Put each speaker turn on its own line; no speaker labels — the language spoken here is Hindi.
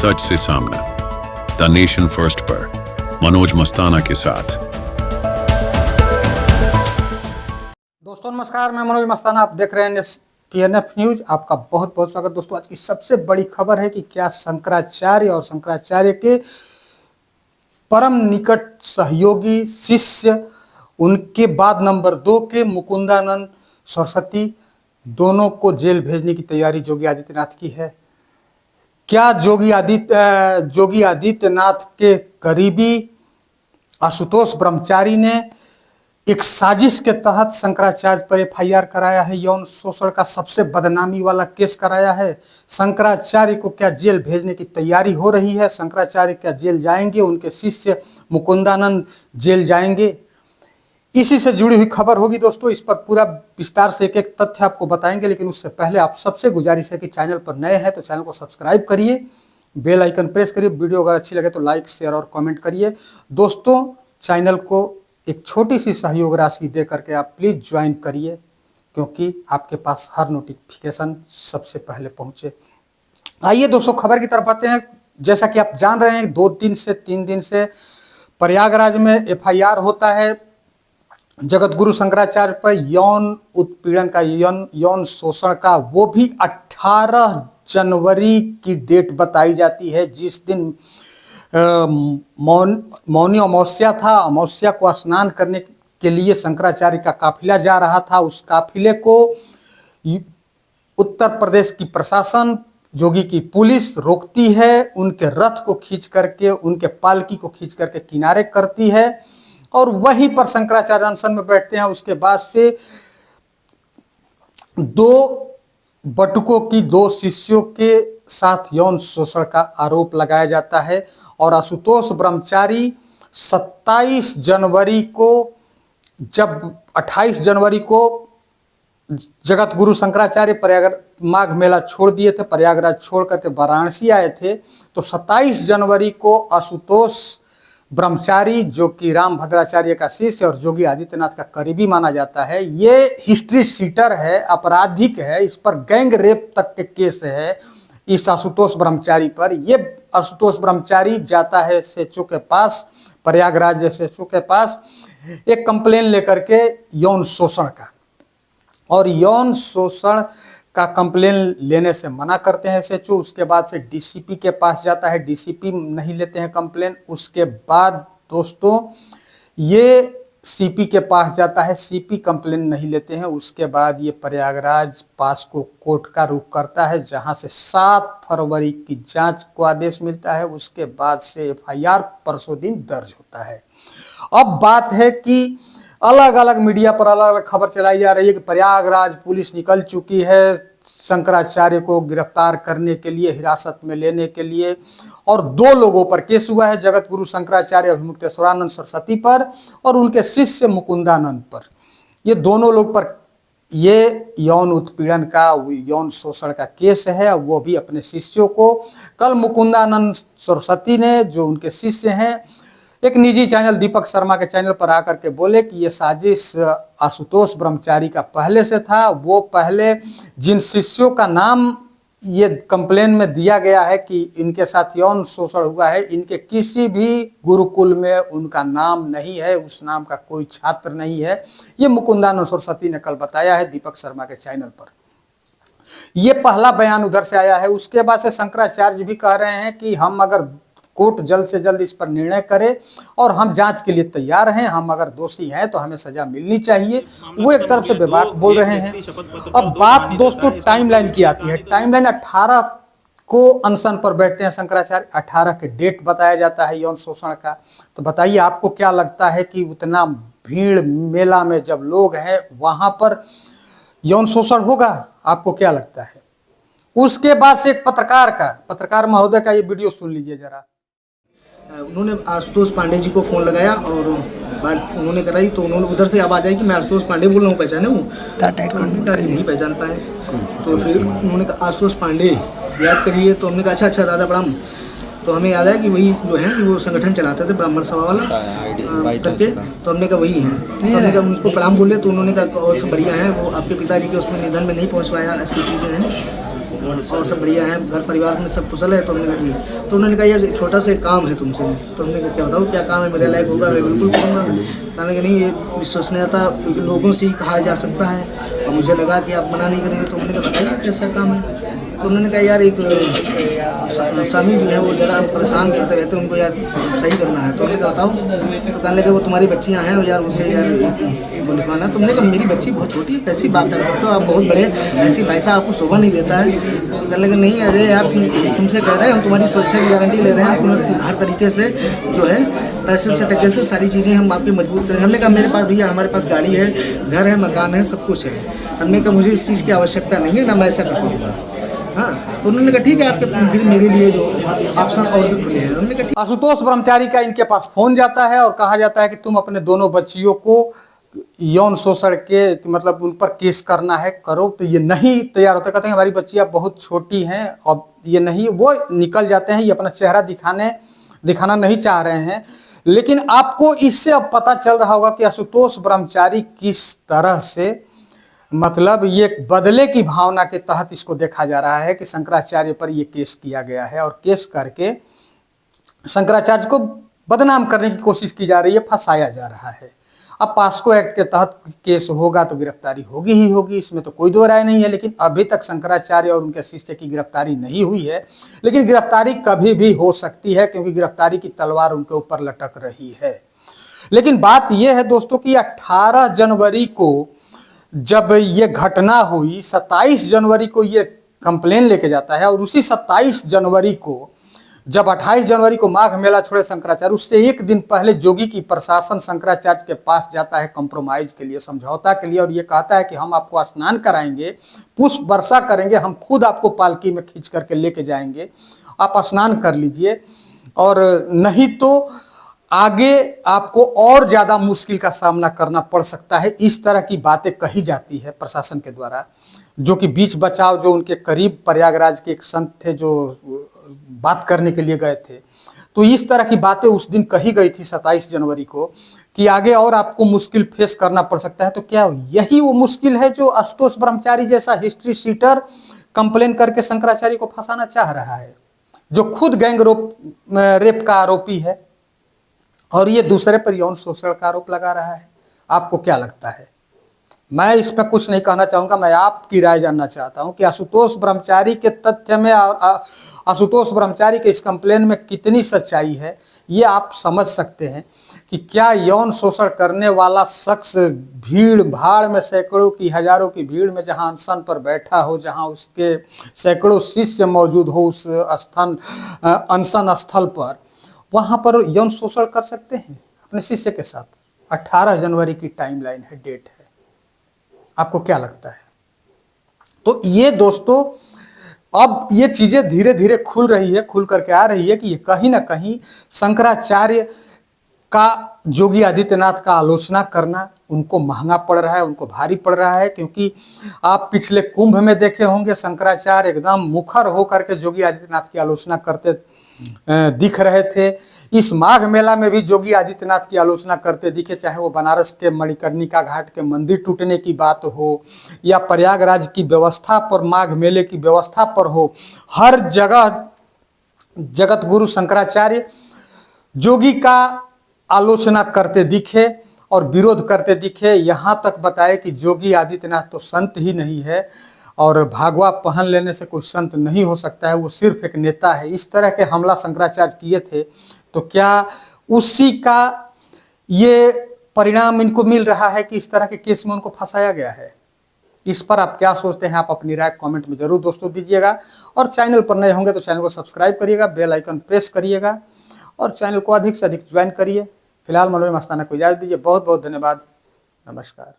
सच से सामना, द नेशन फर्स्ट पर मनोज मस्ताना के साथ।
दोस्तों नमस्कार, मैं मनोज मस्ताना, आप देख रहे हैं TNF न्यूज। आपका बहुत बहुत स्वागत। दोस्तों आज की सबसे बड़ी खबर है कि क्या शंकराचार्य और शंकराचार्य के परम निकट सहयोगी शिष्य, उनके बाद नंबर 2 के मुकुंदानंद सरस्वती, दोनों को जेल भेजने की तैयारी योगी आदित्यनाथ की है। क्या योगी आदित्यनाथ के करीबी आशुतोष ब्रह्मचारी ने एक साजिश के तहत शंकराचार्य पर FIR कराया है, यौन शोषण का सबसे बदनामी वाला केस कराया है। शंकराचार्य को क्या जेल भेजने की तैयारी हो रही है? शंकराचार्य क्या जेल जाएंगे? उनके शिष्य मुकुंदानंद जेल जाएंगे? इसी से जुड़ी हुई खबर होगी दोस्तों। इस पर पूरा विस्तार से एक एक तथ्य आपको बताएंगे, लेकिन उससे पहले आप सबसे गुजारिश है कि चैनल पर नए हैं तो चैनल को सब्सक्राइब करिए, बेल आइकन प्रेस करिए, वीडियो अगर अच्छी लगे तो लाइक शेयर और कमेंट करिए। दोस्तों चैनल को एक छोटी सी सहयोग राशि दे करके आप प्लीज ज्वाइन करिए, क्योंकि आपके पास हर नोटिफिकेशन सबसे पहले पहुंचे। आइए दोस्तों खबर की तरफ आते हैं। जैसा कि आप जान रहे हैं 2-3 दिन से प्रयागराज में FIR होता है जगत गुरु शंकराचार्य पर यौन उत्पीड़न का, यौन शोषण का। वो भी 18 जनवरी की डेट बताई जाती है, जिस दिन मौनी अमावस्या था। अमावस्या को स्नान करने के लिए शंकराचार्य का काफिला जा रहा था। उस काफिले को उत्तर प्रदेश की प्रशासन, जोगी की पुलिस रोकती है, उनके रथ को खींच करके, उनके पालकी को खींच करके किनारे करती है और वहीं पर शंकराचार्य अनशन में बैठते हैं। उसके बाद से 2 बटुकों की 2 शिष्यों के साथ यौन शोषण का आरोप लगाया जाता है और आशुतोष ब्रह्मचारी 27 जनवरी को, जब 28 जनवरी को जगत गुरु शंकराचार्य प्रयागराज माघ मेला छोड़ दिए थे, प्रयागराज छोड़ करके वाराणसी आए थे, तो 27 जनवरी को आशुतोष ब्रह्मचारी, जो कि राम भद्राचार्य का शिष्य और योगी आदित्यनाथ का करीबी माना जाता है, ये हिस्ट्री शीटर है, आपराधिक है, इस पर गैंग रेप तक के केस है इस आशुतोष ब्रह्मचारी पर। ये आशुतोष ब्रह्मचारी जाता है SHO के पास, प्रयागराज SHO के पास, एक कंप्लेन लेकर के यौन शोषण का, और यौन शोषण का कंप्लेन लेने से मना करते हैं SHO। उसके बाद से DCP के पास जाता है, DCP नहीं लेते हैं कंप्लेन। उसके बाद दोस्तों ये CP के पास जाता है, CP कंप्लेन नहीं लेते हैं। उसके बाद ये प्रयागराज पास्को कोर्ट का रुख करता है, जहां से 7 फरवरी की जांच को आदेश मिलता है। उसके बाद से FIR परसों दिन दर्ज होता है। अब बात है कि अलग अलग मीडिया पर अलग अलग खबर चलाई जा रही है कि प्रयागराज पुलिस निकल चुकी है शंकराचार्य को गिरफ्तार करने के लिए, हिरासत में लेने के लिए, और 2 लोगों पर केस हुआ है, जगत गुरु शंकराचार्य अभिमुक्तेश्वरानंद सरस्वती पर और उनके शिष्य मुकुंदानंद पर। ये दोनों लोग पर ये यौन उत्पीड़न का, यौन शोषण का केस है, वो भी अपने शिष्यों को। कल मुकुंदानंद सरस्वती ने, जो उनके शिष्य हैं, एक निजी चैनल दीपक शर्मा के चैनल पर आकर के बोले कि ये साजिश आशुतोष ब्रह्मचारी का पहले से था। वो पहले जिन शिष्यों का नाम ये कंप्लेन में दिया गया है कि इनके साथ यौन शोषण हुआ है, इनके किसी भी गुरुकुल में उनका नाम नहीं है, उस नाम का कोई छात्र नहीं है। ये मुकुंदानंद सरस्वती ने कल बताया है दीपक शर्मा के चैनल पर। ये पहला बयान उधर से आया है। उसके बाद से शंकराचार्य भी कह रहे हैं कि हम अगर कोर्ट जल्द से जल्द इस पर निर्णय करे और हम जांच के लिए तैयार हैं, हम अगर दोषी हैं तो हमें सजा मिलनी चाहिए, वो एक तरफ से बेबाक बोल रहे हैं। अब बात दोस्तों टाइमलाइन की आती है। टाइमलाइन 18 को अनशन पर बैठते हैं शंकराचार्य, 18 के डेट बताया जाता है यौन शोषण का। तो बताइए आपको क्या लगता है कि उतना भीड़ मेला में जब लोग हैं वहां पर यौन शोषण होगा? आपको क्या लगता है? उसके बाद से एक पत्रकार महोदय का ये वीडियो सुन लीजिए जरा।
उन्होंने आशुतोष पांडे जी को फ़ोन लगाया और बात उन्होंने कराई, तो उन्होंने उधर से आवाज़ आई कि मैं आशुतोष पांडे बोल रहा हूँ, पहचाने हूँ? नहीं पहचान पाए। तो फिर उन्होंने कहा आशुतोष पांडे याद करिए। तो हमने कहा अच्छा दादा प्रणाम। तो हमें याद आया कि वही जो है कि वो संगठन चलाते थे ब्राह्मण सभा वाला करके। तो हमने कहा वही हैं। तो हमने कहा उनको प्रणाम बोले। तो उन्होंने कहा और सब बढ़िया है, वो आपके पिताजी के उसमें निधन में नहीं पहुँच पाया, ऐसी चीज़ें हैं। और सब बढ़िया है, घर परिवार में सब कुशल है। तो हमने कहा जी, तो उन्होंने कहा यार छोटा सा काम है तुमसे। तो हमने कहा क्या बताओ क्या काम है, मेरे लायक होगा मैं बिल्कुल करूँगा। कहने कि नहीं, ये विश्वसनीयता लोगों से ही कहा जा सकता है, और मुझे लगा कि आप मना नहीं करेंगे। तो हमने कहा बताइए कैसा काम है। तो उन्होंने कहा यार एक स्वामी जी हैं, वो ज़रा परेशान करते रहते हैं, उनको यार सही करना है। तो उन्होंने कहा बताओ। तो कहने लगे वो तुम्हारी बच्चियाँ हैं और यार उनसे यार वो लिखवाना। तो हमने कहा मेरी बच्ची बहुत छोटी है, कैसी बात है, तो आप बहुत बड़े, ऐसी भाई साहब आपको शोभा नहीं देता है। तो कहने लगे नहीं अजय यार, तुमसे कह रहे हैं, हम तुम्हारी सुरक्षा की गारंटी ले रहे हैं, तुम्हें हर तरीके से जो है पैसे से टके से सारी चीज़ें हम आपकी मजबूत करें। हमने कहा मेरे पास भैया, हमारे पास गाड़ी है, घर है, मकान है, सब कुछ है। हमने कहा मुझे इस चीज़ की आवश्यकता नहीं है, ना मैं ऐसा कर पाऊँगा। हाँ, तो उन्होंने कहा ठीक है, आपके फिर मेरे लिए जो ऑप्शन और भी खुले हैं। हमने कहा
आशुतोष ब्रह्मचारी का इनके पास फोन जाता है और कहा जाता है कि तुम अपने दोनों बच्चियों को यौन शोषण के मतलब उन पर केस करना है, करो। तो ये नहीं तैयार होते, कहते हैं हमारी बच्चियां बहुत छोटी हैं और ये नहीं, वो निकल जाते हैं, ये अपना चेहरा दिखाना नहीं चाह रहे हैं। लेकिन आपको इससे अब पता चल रहा होगा कि आशुतोष ब्रह्मचारी किस तरह से मतलब ये बदले की भावना के तहत इसको देखा जा रहा है कि शंकराचार्य पर ये केस किया गया है और केस करके शंकराचार्य को बदनाम करने की कोशिश की जा रही है, फंसाया जा रहा है। अब पास्को एक्ट के तहत केस होगा तो गिरफ्तारी होगी ही होगी, इसमें तो कोई दो राय नहीं है। लेकिन अभी तक शंकराचार्य और उनके शिष्य की गिरफ्तारी नहीं हुई है, लेकिन गिरफ्तारी कभी भी हो सकती है क्योंकि गिरफ्तारी की तलवार उनके ऊपर लटक रही है। लेकिन बात यह है दोस्तों कि 18 जनवरी को जब ये घटना हुई, 27 जनवरी को ये कंप्लेन लेके जाता है और उसी 27 जनवरी को जब 28 जनवरी को माघ मेला छोड़े शंकराचार्य, उससे एक दिन पहले जोगी की प्रशासन शंकराचार्य के पास जाता है कंप्रोमाइज के लिए, समझौता के लिए, और ये कहता है कि हम आपको स्नान कराएंगे, पुष्प वर्षा करेंगे, हम खुद आपको पालकी में खींच करके लेके जाएंगे, आप स्नान कर लीजिए, और नहीं तो आगे आपको और ज्यादा मुश्किल का सामना करना पड़ सकता है। इस तरह की बातें कही जाती है प्रशासन के द्वारा, जो कि बीच बचाव जो उनके करीब प्रयागराज के एक संत थे जो बात करने के लिए गए थे, तो इस तरह की बातें उस दिन कही गई थी 27 जनवरी को कि आगे और आपको मुश्किल फेस करना पड़ सकता है। तो क्या यही वो मुश्किल है जो आशुतोष ब्रह्मचारी जैसा हिस्ट्री शीटर कंप्लेन करके शंकराचार्य को फंसाना चाह रहा है, जो खुद गैंग रेप का आरोपी है और ये दूसरे पर यौन शोषण का आरोप लगा रहा है? आपको क्या लगता है? मैं इसमें कुछ नहीं कहना चाहूंगा, मैं आपकी राय जानना चाहता हूं कि आशुतोष ब्रह्मचारी के तथ्य में आशुतोष ब्रह्मचारी के इस कंप्लेन में कितनी सच्चाई है, ये आप समझ सकते हैं कि क्या यौन शोषण करने वाला शख्स भीड़ भाड़ में, सैकड़ों की हजारों की भीड़ में जहां अनशन पर बैठा हो, जहां उसके सैकड़ों शिष्य मौजूद हो उस अनशन स्थल पर, वहां पर यौन शोषण कर सकते हैं अपने शिष्य के साथ? 18 जनवरी की टाइमलाइन है, डेट है। आपको क्या लगता है? तो ये दोस्तों अब ये चीजें धीरे धीरे खुल रही है, खुल करके आ रही है कि ये कहीं ना कहीं शंकराचार्य का योगी आदित्यनाथ का आलोचना करना उनको महंगा पड़ रहा है, उनको भारी पड़ रहा है। क्योंकि आप पिछले कुंभ में देखे होंगे शंकराचार्य एकदम मुखर होकर के योगी आदित्यनाथ की आलोचना करते दिख रहे थे। इस माघ मेला में भी योगी आदित्यनाथ की आलोचना करते दिखे, चाहे वो बनारस के मणिकर्णिका घाट के मंदिर टूटने की बात हो या प्रयागराज की व्यवस्था पर, माघ मेले की व्यवस्था पर हो, हर जगह जगत गुरु शंकराचार्य योगी का आलोचना करते दिखे और विरोध करते दिखे। यहाँ तक बताए कि योगी आदित्यनाथ तो संत ही नहीं है और भागवा पहन लेने से कोई संत नहीं हो सकता है, वो सिर्फ एक नेता है। इस तरह के हमला शंकराचार्य किए थे, तो क्या उसी का ये परिणाम इनको मिल रहा है कि इस तरह के केस में उनको फंसाया गया है? इस पर आप क्या सोचते हैं? आप अपनी राय कमेंट में जरूर दोस्तों दीजिएगा, और चैनल पर नए होंगे तो चैनल को सब्सक्राइब करिएगा, बेल आइकन प्रेस करिएगा और चैनल को अधिक से अधिक ज्वाइन करिए। फिलहाल मनोज मस्ताना को इजाजत दीजिए। बहुत बहुत धन्यवाद। नमस्कार।